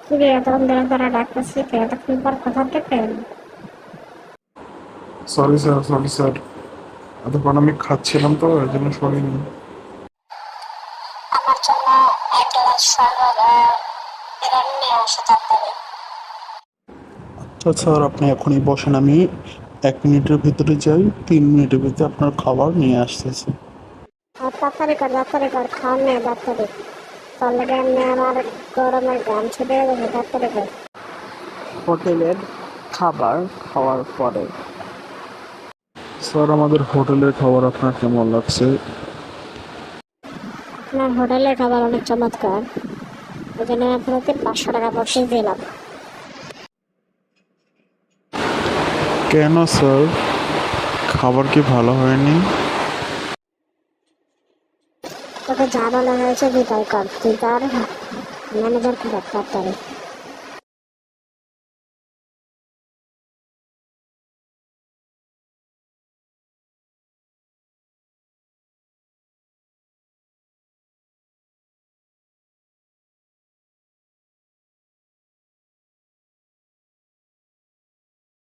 কি রে এতক্ষণ ধরে তোরা ডাকতেছি তো এতক্ষণ পর কথা পেলেন? সরি স্যার এতক্ষণ আমি খাচ্ছিলাম তো এই জন্য শুনিনি। আমার জন্য এক গ্লাস শরবত এবার নিয়ে আসো তাড়াতাড়ি। আচ্ছা স্যার, আপনি এখনই বসেন, আমি 1 মিনিটের ভিতরে যাই, 3 মিনিটের ভিতরে আপনার খাবার নিয়ে আসতেছি। আর তাড়াতাড়ি কর খাওয়ার নেই তাড়াতাড়ি। তোর লেগে এমনি আমার গরমের গান ছুটে গেছে, তাড়াতাড়ি কর। হোটেলের খাবার খাওয়ার পরে স্যার, আমাদের হোটেলের খাবার আপনার কেমন লাগছে? আপনার হোটেলের খাবার অনেক চমৎকার, ওই জন্য আপনাকে 500 টাকা বকশিস দিলাম। কেন স্যার, খাবার কি ভালো হয়নি? তোকে যা বলা হয়েছে তুই তাই কর, তুই তার ম্যানেজার খবর তাড়াতাড়ি।